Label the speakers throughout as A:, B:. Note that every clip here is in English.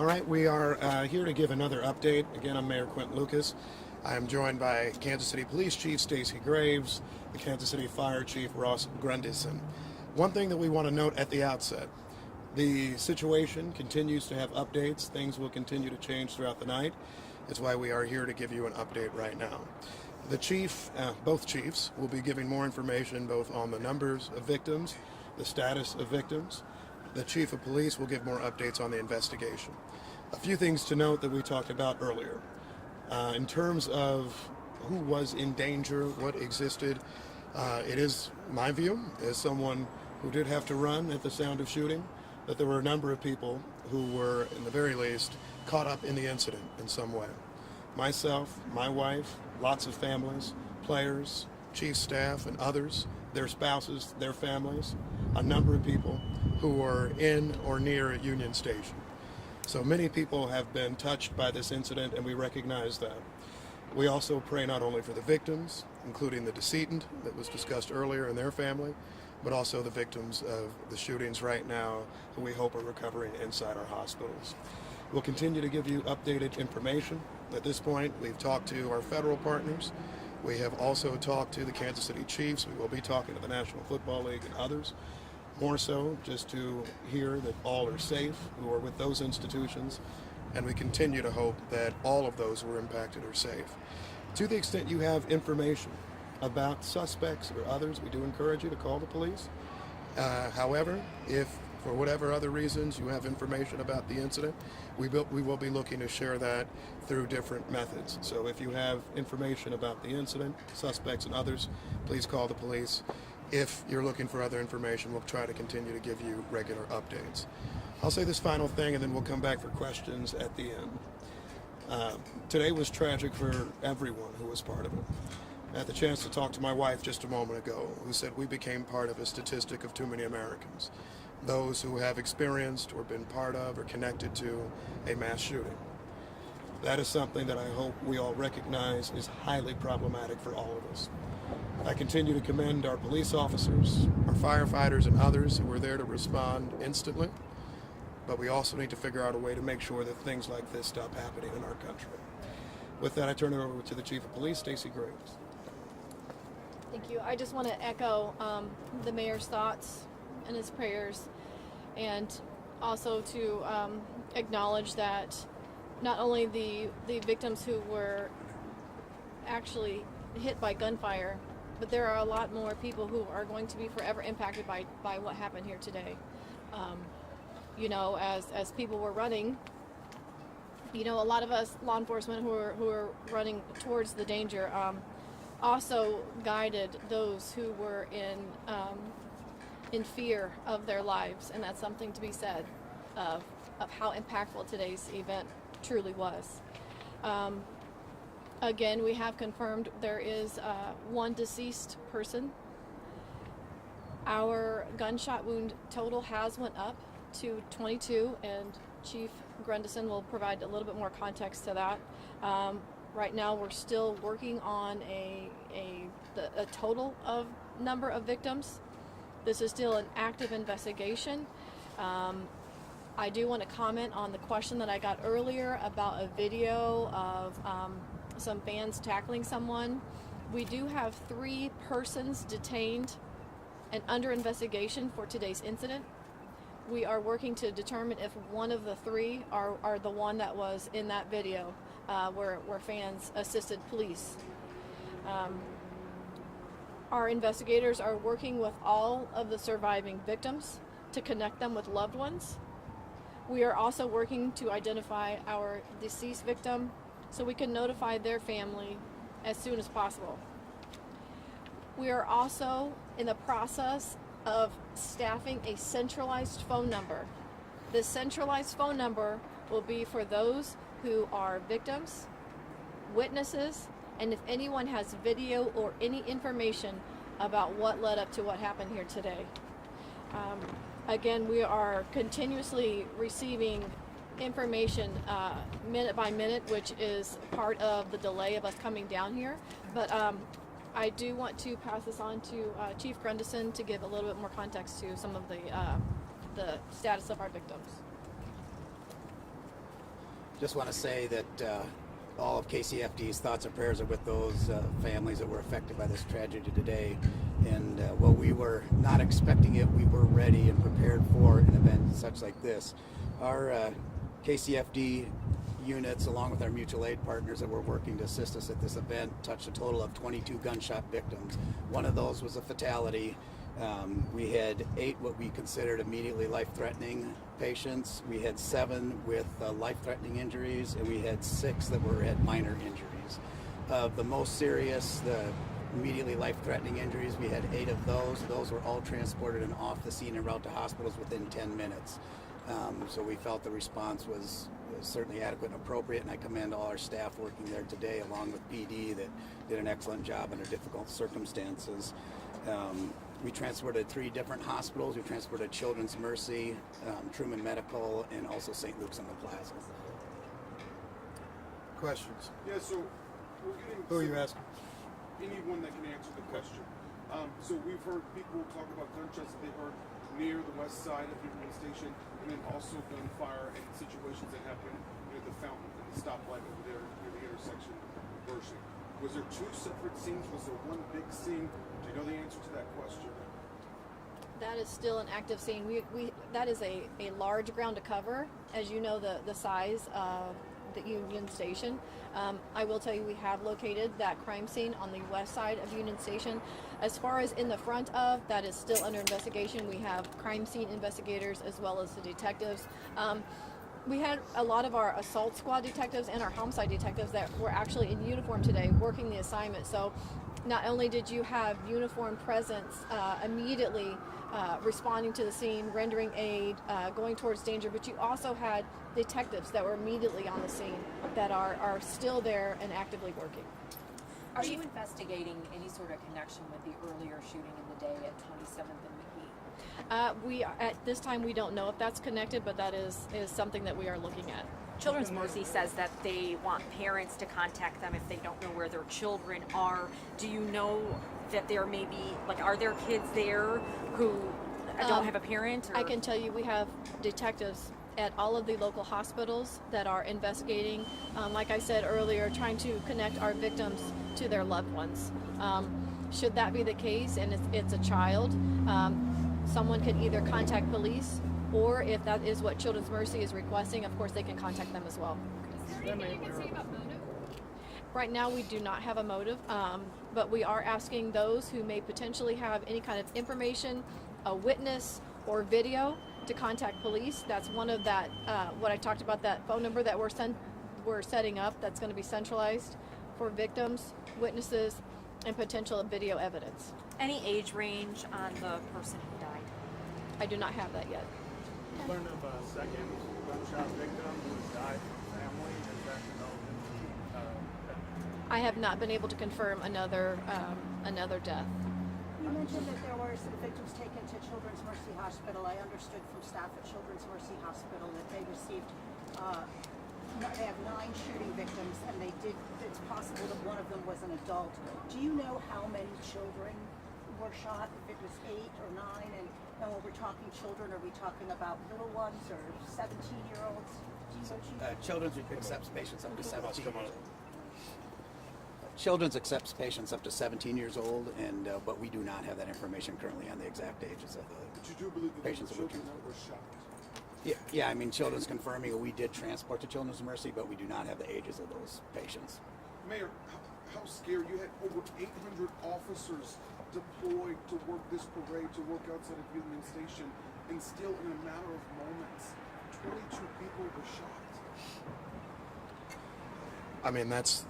A: All right, we are here to give another update. Again, I'm Mayor Quinton Lucas. I am joined by Kansas City Police Chief Stacey Graves, the Kansas City Fire Chief Ross Grundyson. One thing that we want to note at the outset, the situation continues to have updates. Things will continue to change throughout the night. It's why we are here to give you an update right now. The chief, both chiefs, will be giving more information both on the numbers of victims, the status of victims. The chief of police will give more updates on the investigation. A few things to note that we talked about earlier. In terms of who was in danger, what existed, it is my view, as someone who did have to run at the sound of shooting, that there were a number of people who were, in the very least, caught up in the incident in some way. Myself, my wife, lots of families, players, chief staff, and others, their spouses, their families, a number of people who were in or near Union Station. So many people have been touched by this incident, and we recognize that. We also pray not only for the victims, including the decedent that was discussed earlier and their family, but also the victims of the shootings right now who we hope are recovering inside our hospitals. We'll continue to give you updated information. At this point, we've talked to our federal partners. We have also talked to the Kansas City Chiefs. We will be talking to the National Football League and others. More so, just to hear that all are safe who are with those institutions, and we continue to hope that all of those who are impacted are safe. To the extent you have information about suspects or others, we do encourage you to call the police. However, if for whatever other reasons you have information about the incident, we will be looking to share that through different methods. So if you have information about the incident, suspects and others, please call the police. If you're looking for other information, we'll try to continue to give you regular updates. I'll say this final thing and then we'll come back for questions at the end. Today was tragic for everyone who was part of it. I had the chance to talk to my wife just a moment ago, who said we became part of a statistic of too many Americans, those who have experienced or been part of or connected to a mass shooting. That is something that I hope we all recognize is highly problematic for all of us. I continue to commend our police officers, our firefighters, and others who were there to respond instantly, but we also need to figure out a way to make sure that things like this stop happening in our country. With that, I turn it over to the Chief of Police, Stacey Graves.
B: Thank you. I just want to echo the mayor's thoughts and his prayers, and also to acknowledge that not only the victims who were actually hit by gunfire, but there are a lot more people who are going to be forever impacted by what happened here today. You know, as people were running, you know, a lot of us law enforcement who are running towards the danger also guided those who were in fear of their lives, and that's something to be said of how impactful today's event truly was. Again, we have confirmed there is one deceased person. Our gunshot wound total has went up to 22, and Chief Grundyson will provide a little bit more context to that. Right now, we're still working on a total of number of victims. This is still an active investigation. I do want to comment on the question that I got earlier about a video of some fans tackling someone. We do have 3 persons detained and under investigation for today's incident. We are working to determine if one of the 3 are the one that was in that video where fans assisted police. Our investigators are working with all of the surviving victims to connect them with loved ones. We are also working to identify our deceased victim so we can notify their family as soon as possible. We are also in the process of staffing a centralized phone number. This centralized phone number will be for those who are victims, witnesses, and if anyone has video or any information about what led up to what happened here today. Again, we are continuously receiving information minute by minute, which is part of the delay of us coming down here. But I do want to pass this on to Chief Grundyson to give a little bit more context to some of the status of our victims.
C: Just want to say that all of KCFD's thoughts and prayers are with those families that were affected by this tragedy today. And while we were not expecting it, we were ready and prepared for an event such like this. Our KCFD units, along with our mutual aid partners that were working to assist us at this event, touched a total of 22 gunshot victims. One of those was a fatality. We had 8 what we considered immediately life-threatening patients. We had 7 with life-threatening injuries, and we had 6 that were at minor injuries. Of the most serious, the immediately life-threatening injuries, we had 8 of those. Those were all transported and off the scene en route to hospitals within 10 minutes. So we felt the response was certainly adequate and appropriate, and I commend all our staff working there today, along with PD, that did an excellent job under difficult circumstances. We transported 3 different hospitals. We transported Children's Mercy, Truman Medical, and also St. Luke's on the Plaza.
A: Questions?
D: Yeah, so we're getting...
A: Who are you asking?
D: Anyone that can answer the question. So we've heard people talk about gunshots that they heard near the west side of Union Station, and then also gunfire and situations that happened near the fountain and the stoplight over there near the intersection of Pershing. Was there 2 separate scenes? Was there one big scene? Do you know the answer to that question?
B: That is still an active scene. That is a large ground to cover, as you know, the size of the Union Station. I will tell you, we have located that crime scene on the west side of Union Station. As far as in the front of, that is still under investigation. We have crime scene investigators as well as the detectives. We had a lot of our assault squad detectives and our homicide detectives that were actually in uniform today working the assignment. So not only did you have uniform presence immediately responding to the scene, rendering aid, going towards danger, but you also had detectives that were immediately on the scene that are still there and actively working.
E: Are you investigating any sort of connection with the earlier shooting in the day at 27th and McGee?
B: We at this time we don't know if that's connected, but that is something that we are looking at.
F: Children's Mercy says that they want parents to contact them if they don't know where their children are. Do you know that there may be, are there kids there who don't have a parent? Or?
B: I can tell you we have detectives at all of the local hospitals that are investigating, like I said earlier, trying to connect our victims to their loved ones. Should that be the case and it's a child, someone could either contact police, or if that is what Children's Mercy is requesting, of course they can contact them as well.
G: Is there anything you can say about motive?
B: Right now we do not have a motive, but we are asking those who may potentially have any kind of information, a witness or video, to contact police. That's one of that, what I talked about, that phone number that we're setting up that's going to be centralized for victims, witnesses, and potential video evidence.
F: Any age range on the person who died?
B: I do not have that yet.
H: Learned of a second gunshot victim who died from family. Has that developed?
B: I have not been able to confirm another death.
I: You mentioned that there were some victims taken to Children's Mercy Hospital. I understood from staff at Children's Mercy Hospital that they received, they have 9 shooting victims, and it's possible that one of them was an adult. Do you know how many children were shot, if it was 8 or 9? And when we're talking children, are we talking about little ones or 17-year-olds?
C: Children's accepts patients up to 17 years old. Children's accepts patients up to 17 years old, and but we do not have that information currently on the exact ages of the
D: But you do believe that
C: patients
D: there
C: that
D: were
C: were
D: children that were shot?
C: Yeah, I mean, Children's confirming we did transport to Children's Mercy, but we do not have the ages of those patients.
D: Mayor, how scared? You had over 800 officers deployed to work this parade, to work outside of Union Station, and still in a matter of moments, 22 people were shot.
A: I mean, that's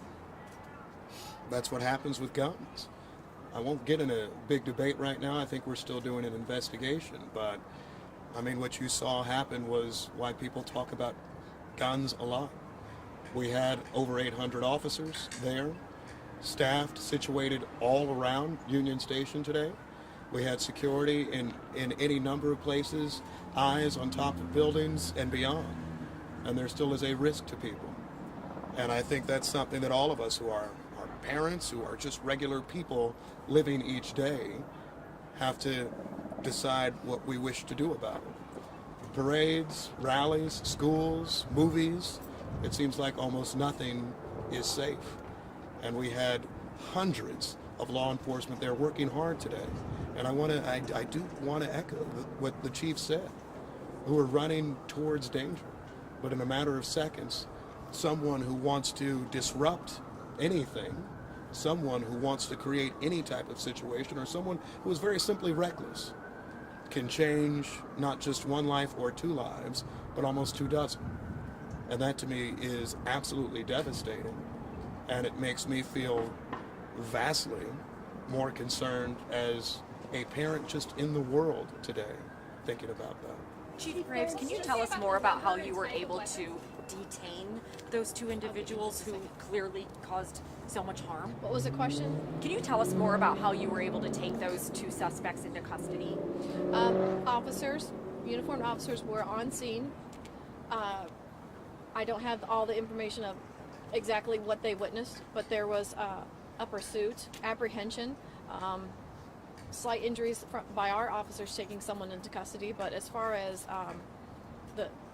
A: what happens with guns. I won't get in a big debate right now. I think we're still doing an investigation, but I mean, what you saw happen was why people talk about guns a lot. We had over 800 officers there, staffed, situated all around Union Station today. We had security in any number of places, eyes on top of buildings and beyond. And there still is a risk to people. And I think that's something that all of us who are parents, who are just regular people living each day, have to decide what we wish to do about it. Parades, rallies, schools, movies, it seems like almost nothing is safe. And we had hundreds of law enforcement there working hard today. And I do want to echo what the chief said, who are running towards danger. But in a matter of seconds, someone who wants to disrupt anything, someone who wants to create any type of situation, or someone who is very simply reckless, can change not just one life or two lives, but almost 24. And that to me is absolutely devastating. And it makes me feel vastly more concerned as a parent just in the world today thinking about that.
F: Chief Graves, can you tell us more about how you were able to detain those two individuals who clearly caused so much harm?
B: What was the question?
F: Can you tell us more about how you were able to take those two suspects into custody?
B: Officers, uniformed officers were on scene. I don't have all the information of exactly what they witnessed, but there was a pursuit, apprehension, slight injuries by our officers taking someone into custody. But as far as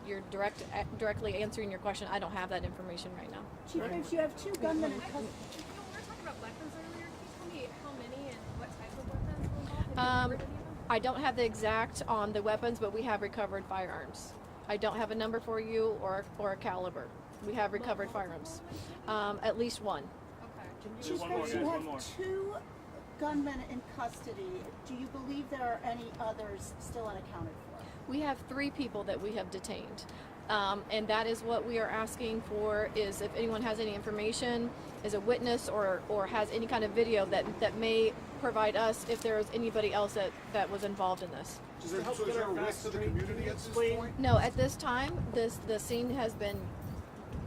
B: you're directly answering your question, I don't have that information right now.
I: Chief Graves, you have two gunmen in
G: We
I: custody.
G: were talking about weapons earlier. Can you tell me how many and what type of weapons were involved? Have you recovered any of them?
B: I don't have the exact on the weapons, but we have recovered firearms. I don't have a number for you or a caliber. We have recovered firearms. At least one.
G: Okay.
I: Chief
H: One more,
I: Graves,
H: guys,
I: you
H: one
I: have
H: more.
I: two gunmen in custody. Do you believe there are any others still unaccounted for?
B: We have 3 people that we have detained. And that is what we are asking for, is if anyone has any information, is a witness or has any kind of video that may provide us if there is anybody else that was involved in this.
D: So is there a risk to the community at this point?
B: No, at this time, the scene has been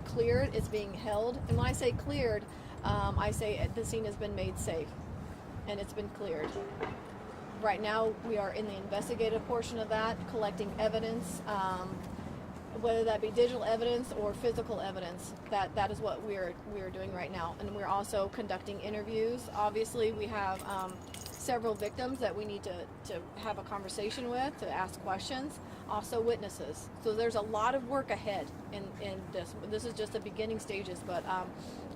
B: cleared. It's being held. And when I say cleared, I say the scene has been made safe. And it's been cleared. Right now, we are in the investigative portion of that, collecting evidence, whether that be digital evidence or physical evidence. That is what we're doing right now. And we're also conducting interviews. Obviously, we have several victims that we need to have a conversation with, to ask questions, also witnesses. So there's a lot of work ahead in this. This is just the beginning stages, but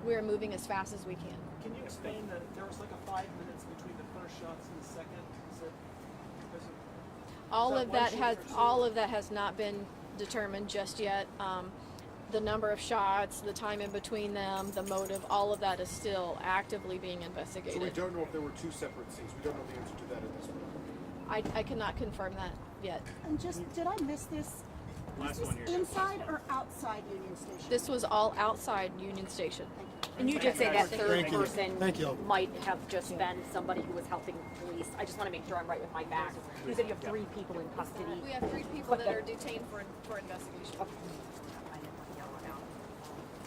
B: we're moving as fast as we can.
J: Can you explain that there was like a 5 minutes between the first shots and the second? Is it because of
B: All
J: that
B: of
J: one
B: that
J: shooter
B: has
J: or two?
B: all of that has not been determined just yet. The number of shots, the time in between them, the motive, all of that is still actively being
D: So we
B: investigated.
D: don't know if there were two separate scenes. We don't know the answer to that at this point.
B: I cannot confirm that yet.
I: And just, did I miss this? Was
H: Last
I: this
H: one here.
I: inside or outside Union Station?
B: This was all outside Union Station.
F: And you did say that third
A: Thank you.
F: person
A: Thank you.
F: might have just been somebody who was helping police. I just want to make sure I'm right with my facts. You said you have 3 people in custody.
B: We have 3 people that are detained for investigation.